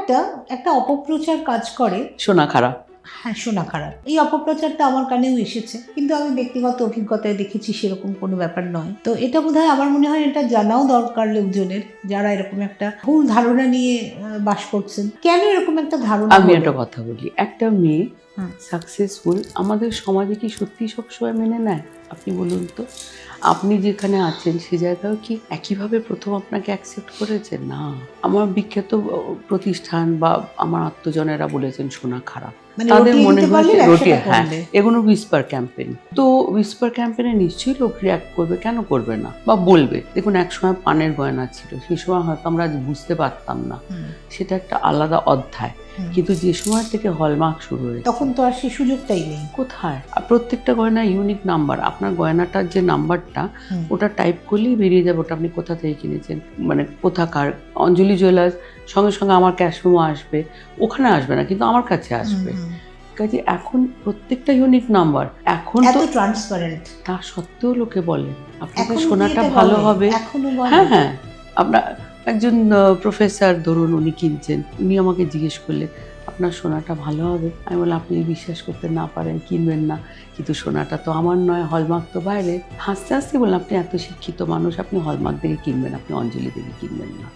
একটা একটা অপপ্রচার কাজ করে। শোনা খারাপ। হ্যাঁ, শোনা খারাপ, এই অপপ্রচারটা আমার কানেও এসেছে, কিন্তু আমি ব্যক্তিগত অভিজ্ঞতায় দেখেছি সেরকম কোনো ব্যাপার নয়। তো এটা বোধহয় আমার মনে হয় এটা জানাও দরকার লোকজনের, যারা এরকম একটা ভুল ধারণা নিয়ে বাস করছেন। কেন এরকম একটা ধারণা? আমি একটা কথা বলি, একটা মেয়ে সাকসেসফুল আমাদের সমাজে কি সত্যি সবসময় মেনে নেয়? আপনি বলুন তো। আপনি যেখানে আছেন সে জায়গায় কি একইভাবে প্রথম আপনাকে অ্যাকসেপ্ট করেছে? না। আমার বিখ্যাত প্রতিষ্ঠান বা আমার আত্মজনেরা বলেছেন শোনা খারাপ, তাদের মনে হয়েছে রটিয়ে। হ্যাঁ, এগুলো উইসপার ক্যাম্পেইন। তো উইসপার ক্যাম্পেইনে নিশ্চয়ই লোক রিয়াক্ট করবে, কেন করবে না, বা বলবে। দেখুন, একসময় পানের গয়না ছিল, সেই সময় হয়তো আমরা বুঝতে পারতাম না, সেটা একটা আলাদা অধ্যায়। কিন্তু যে সময় থেকে হলমার্ক শুরু হয়েছে তখন তো আর সেই সুযোগটাই নেই। কোথায়? আর প্রত্যেকটা গয়না ইউনিক নাম্বার। আপনার গয়নাটার যে নাম্বারটা, ওটা টাইপ করলেই বেরিয়ে যাবে ওটা আপনি কোথা থেকে কিনেছেন, মানে কোথাকার। অঞ্জলি জুয়েলার্স, সঙ্গে সঙ্গে আমার ক্যাশ মেমো আসবে, ওখানে আসবে না কিন্তু আমার কাছে আসবে। কাজে এখন প্রত্যেকটা ইউনিক নাম্বার, এখন তো ট্রান্সপারেন্ট। তা সত্ত্বেও লোকে বলে আপনাদের সোনাটা ভালো হবে। হ্যাঁ হ্যাঁ, আপনার একজন প্রফেসর ধরুন, উনি কিনছেন, উনি আমাকে জিজ্ঞেস করলেন আপনার সোনাটা ভালো হবে। আমি বললাম আপনি বিশ্বাস করতে না পারেন, কিনবেন না, কিন্তু সোনাটা তো আমার নয়, হলমার্ক তো বাইরে। হাসতে হাসতে বললাম আপনি এত শিক্ষিত মানুষ, আপনি হলমার্ক দেখে কিনবেন, আপনি অঞ্জলি দেখে কিনবেন না।